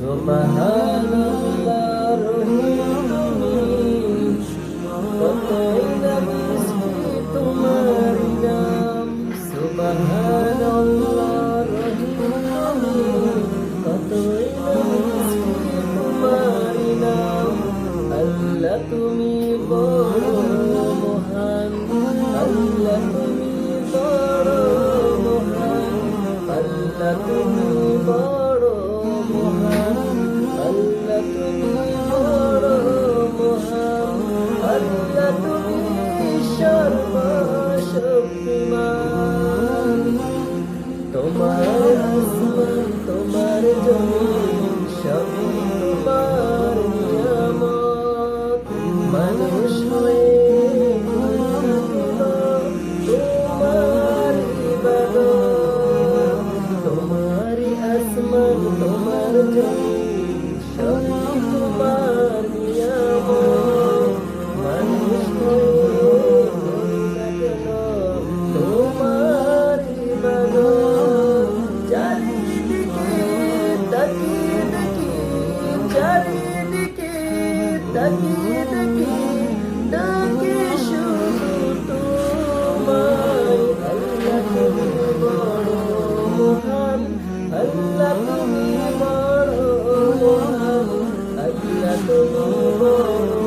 সুবহানাল্লাহ রহিম তুমি কতই না মিষ্টি তোমার নাম সুবহানাল্লাহ রহিম তুমি কতই না মিষ্টি তোমার নাম আল্লাহ তুমি বড় মহান আল্লাহ তুমি বড় মহান আল্লাহ তুমি বড় মহান আল্লাহ তুমি বড় মহান আল্লাহ তুমি সর্বশক্তিমান তোমার আসমান তোমার জমিন সবই তোমার নিয়ামত মানুষ হয়ে তোমার ইবাদত তোমারই আসমান তোমার জমিন সবই তোমার নিয়ামত মানুষ হয়ে তোমার ইবাদত চারিদিকে তাকিয়ে দেখি চারিদিকে তাকিয়ে দেখি ডাকে শুধু তোমায় আল্লাহ তুমি বড় মহান আল্লাহ তুমি বড় মহান আল্লাহ তুমি বড়